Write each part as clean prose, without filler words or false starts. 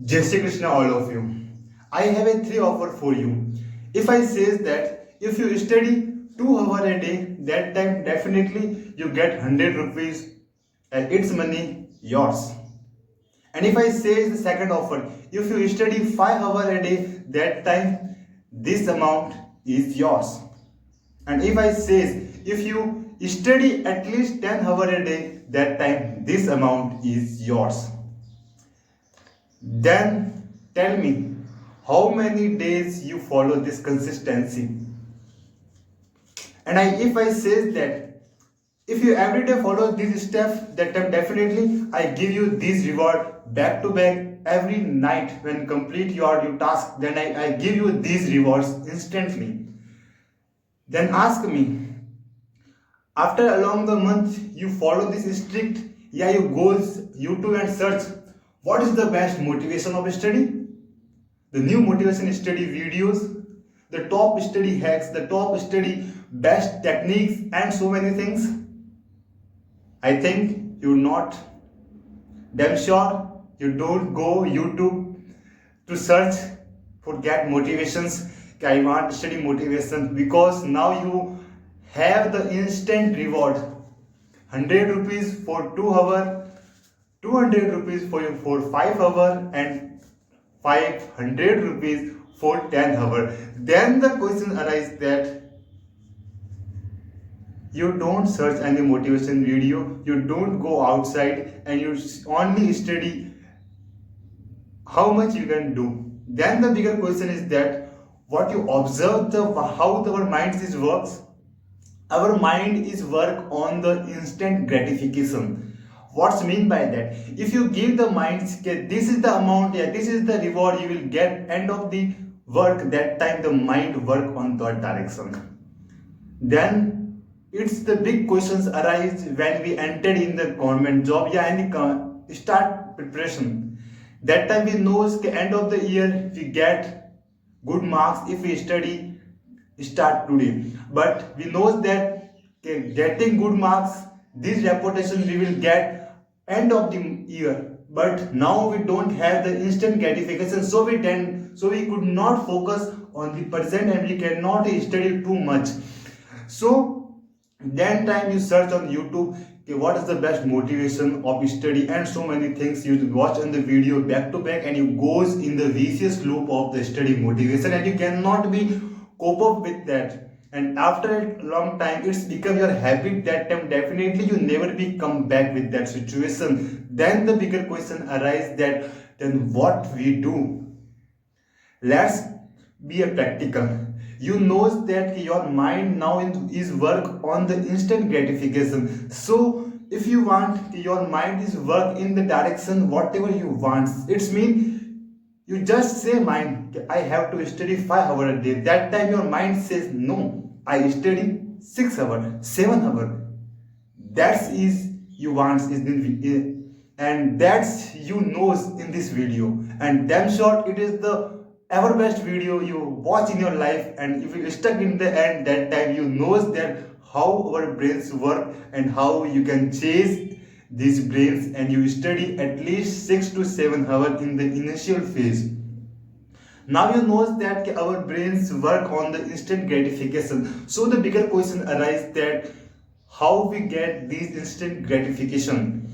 Jai Shri Krishna, all of you. I have a three offer for you. If I says that if you study 2 hours a day, that time definitely you get 100 rupees and it's money yours. And if I say the second offer, if you study 5 hours a day, that time this amount is yours. And if I says if you study at least 10 hours a day, that time this amount is yours. Then tell me how many days you follow this consistency. And if I says that if you every day follow these steps, that time definitely I give you this reward back to back every night when complete your task. Then I give you these rewards instantly. Then ask me after along the month you follow this strict, yeah, you goes YouTube and search what is the best motivation of study, the new motivation study videos, the top study hacks, the top study best techniques, and so many things. I think you're not damn sure you don't go YouTube to search for get motivations. I want to study motivation because now you have the instant reward 100 rupees for 2 hours, 200 rupees for 5 hours, and 500 rupees for 10 hours. Then the question arises that you don't search any motivation video, you don't go outside, and you only study how much you can do. Then the bigger question is that what you observe the how our mind is works. Our mind is work on the instant gratification. What's mean by that? If you give the mind okay, this is the amount, yeah, this is the reward you will get end of the work, that time the mind work on that direction. Then it's the big questions arise when we entered in the government job, yeah, and start preparation. That time we knows the end of the year we get good marks if we study start today. But we knows that getting good marks, this reputation we will get end of the year. But now we don't have the instant gratification, so we could not focus on the present and we cannot study too much. So then time you search on YouTube okay, what is the best motivation of study and so many things you watch on the video back to back, and you goes in the vicious loop of the study motivation and you cannot be cope up with that. And after a long time it's become your habit, that time definitely you never be come back with that situation. Then the bigger question arises that then what we do. Let's be a practical. You knows that your mind now is work on the instant gratification. So if you want your mind is work in the direction whatever you want, it's mean you just say mind I have to study 5 hours a day. That time your mind says no, I study 6 hours, 7 hours. That's is you want is the, and that's you knows in this video, and damn sure it is the ever best video you watch in your life. And if you stuck in the end, that time you knows that how our brains work and how you can chase these brains, and you study at least 6 to 7 hours in the initial phase. Now you knows that our brains work on the instant gratification. So the bigger question arises that how we get this instant gratification.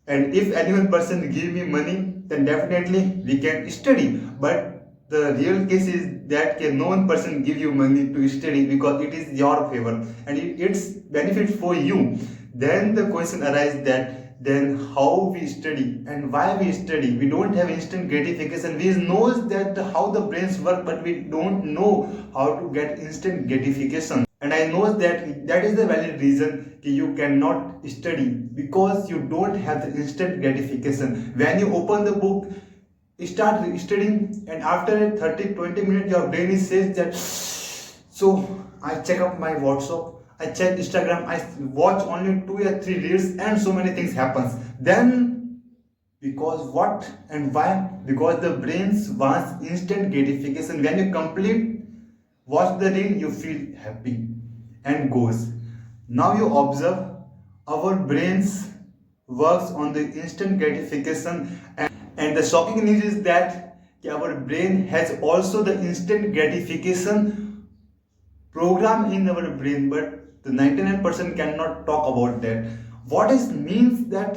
And if any one person give me money, then definitely we can study. But the real case is that no one person give you money to study because it is your favor and it's benefit for you. Then the question arises that then how we study and why we study. We don't have instant gratification. We knows that how the brains work, but we don't know how to get instant gratification. And I know that that is the valid reason you cannot study, because you don't have the instant gratification. When you open the book, start studying, and after 30-20 minutes your brain says that so I check up my WhatsApp, I check Instagram, I watch only 2 or 3 reels, and so many things happens. Then because what and why? Because the brains wants instant gratification. When you complete watch the reel, you feel happy and goes. Now you observe our brains works on the instant gratification, And the shocking news is that our brain has also the instant gratification program in our brain, but the 99% cannot talk about that. What is means that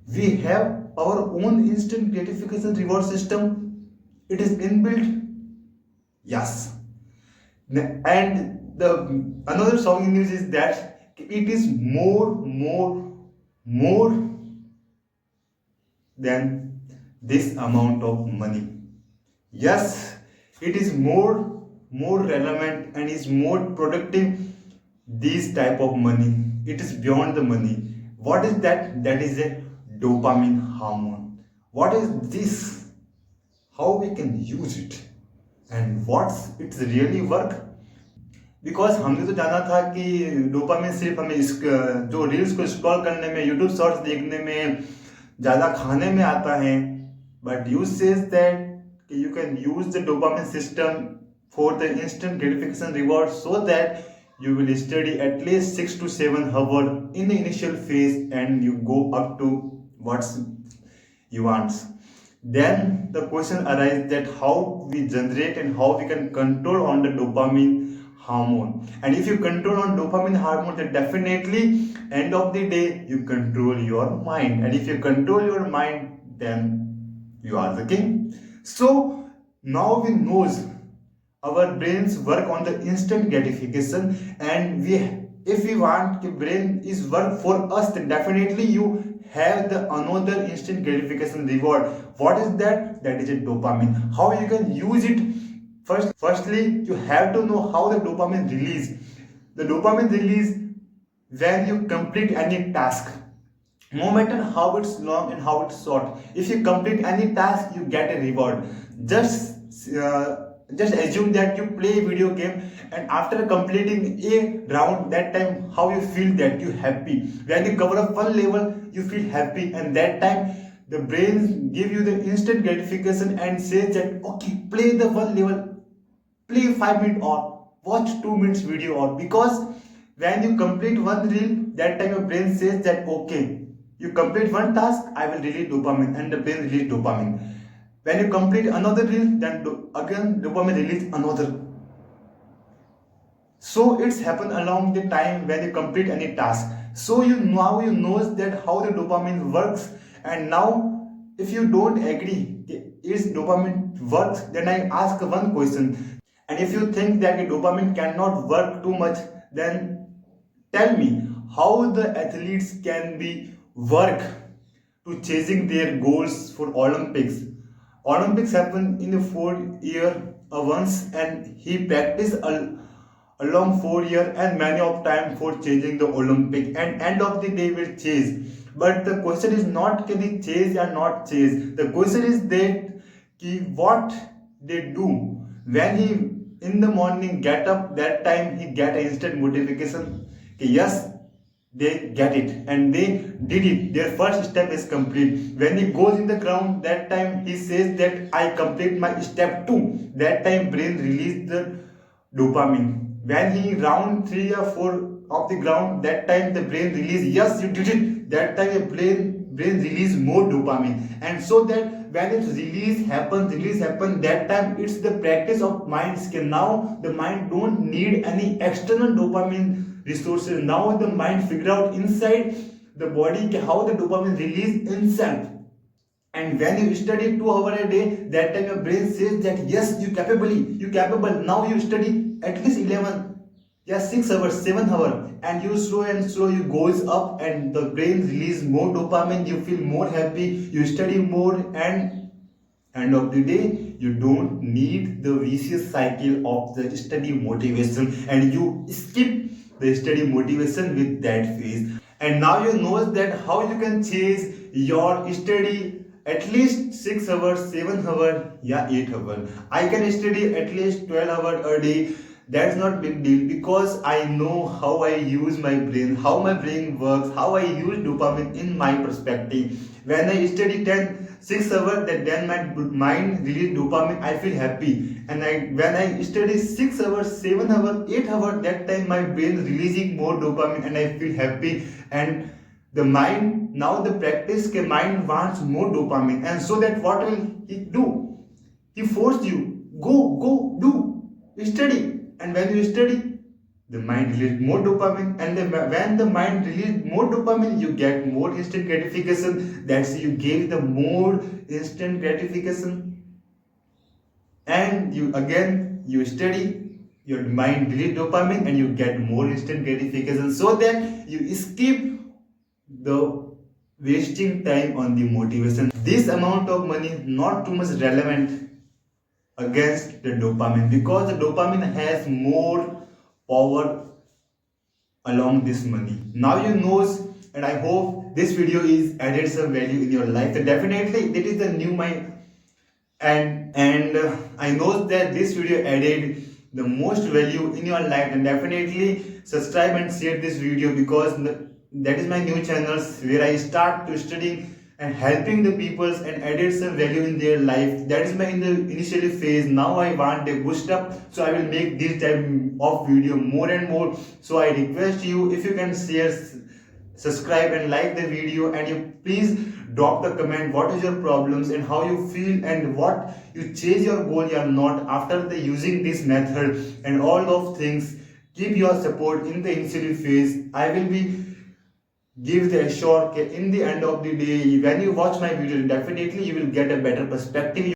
we have our own instant gratification reward system. It is inbuilt. Yes. And the another shocking news is that it is more than this amount of money. Yes, it is more relevant and is more productive. This type of money, it is beyond the money. What is that? That is a dopamine hormone. What is this? How we can use it and what's it's really work? Because हमने तो जाना था कि dopamine सिर्फ हमें जो reels को scroll करने में, यूट्यूब शॉर्ट्स देखने में, ज़्यादा खाने में आता है. But use says that you can use the dopamine system for the instant gratification reward so that you will study at least 6 to 7 hours in the initial phase and you go up to what you want. Then the question arises that how we generate and how we can control on the dopamine hormone. And if you control on dopamine hormone, then definitely end of the day you control your mind. And if you control your mind, then you are the king. So now we knows our brains work on the instant gratification, and if we want the brain is work for us, then definitely you have the another instant gratification reward. What is that? That is a dopamine. How you can use it? Firstly, you have to know how the dopamine release. The dopamine release when you complete any task, no matter how it's long and how it's short. If you complete any task, you get a reward. Just assume that you play a video game and after completing a round, that time how you feel, that you happy. When you cover up one level, you feel happy, and that time the brain give you the instant gratification and says that okay, play the one level, play 5 minutes or watch 2 minutes video. Or because when you complete one reel, that time your brain says that okay, you complete one task, I will release dopamine, and the brain release dopamine. When you complete another reel, then again dopamine release another. So it's happen along the time when you complete any task. So you knows that how the dopamine works. And now if you don't agree is dopamine works, then I ask one question. And if you think that the dopamine cannot work too much, then tell me how the athletes can be work to chasing their goals for Olympics. Olympics happen in a 4 year once, and he practiced along 4 year and many of time for chasing the Olympic, and end of the day will chase. But the question is not can he chase or not chase. The question is that what they do when he in the morning get up, that time he get an instant notification. Yes, they get it and they did it. Their first step is complete. When he goes in the ground, that time he says that I complete my step 2. That time brain release the dopamine. When he round 3 or 4 of the ground, that time the brain release, yes, you did it. That time the brain release more dopamine. And so that when it release happen, that time it's the practice of mind skill. Now the mind don't need any external dopamine resources. Now the mind figure out inside the body how the dopamine release itself. And when you study 2 hours a day, that time your brain says that yes, you capable. Now you study at least 11, yes, 6 hours, 7 hours, and you slow you goes up, and the brain release more dopamine. You feel more happy. You study more, and end of the day you don't need the vicious cycle of the study motivation, and you skip the study motivation with that phase. And now you know that how you can chase your study at least 6 hours, 7 hours, yeah, 8 hours. I can study at least 12 hours a day. That's not big deal because I know how I use my brain, how my brain works, how I use dopamine in my perspective. When I study 6 hours, then my mind release dopamine, I feel happy. And when I study 6 hours, 7 hours, 8 hours, that time my brain releasing more dopamine and I feel happy. And The mind, now the practice के mind wants more dopamine, and so that what will he do? He forced you, go do, study. And when you study, the mind release more dopamine, and when the mind release more dopamine, you get more instant gratification. That's you gave the more instant gratification, and you study, your mind release dopamine, and you get more instant gratification, so that you skip the wasting time on the motivation. This amount of money not too much relevant against the dopamine, because the dopamine has more power along this money. Now you knows, and I hope this video is added some value in your life. And definitely that is the new mind, and I know that this video added the most value in your life. And definitely subscribe and share this video, because that is my new channels where I start to studying and helping the peoples and added some value in their life. That is my in the initial phase. Now I want a boost up, so I will make this type of video more and more. So I request you, if you can share, subscribe and like the video, and you please drop the comment what is your problems and how you feel, and what you change your goal or not after the using this method, and all of things. Keep your support in the initial phase. I will be give the assure in the end of the day, when you watch my video, definitely you will get a better perspective.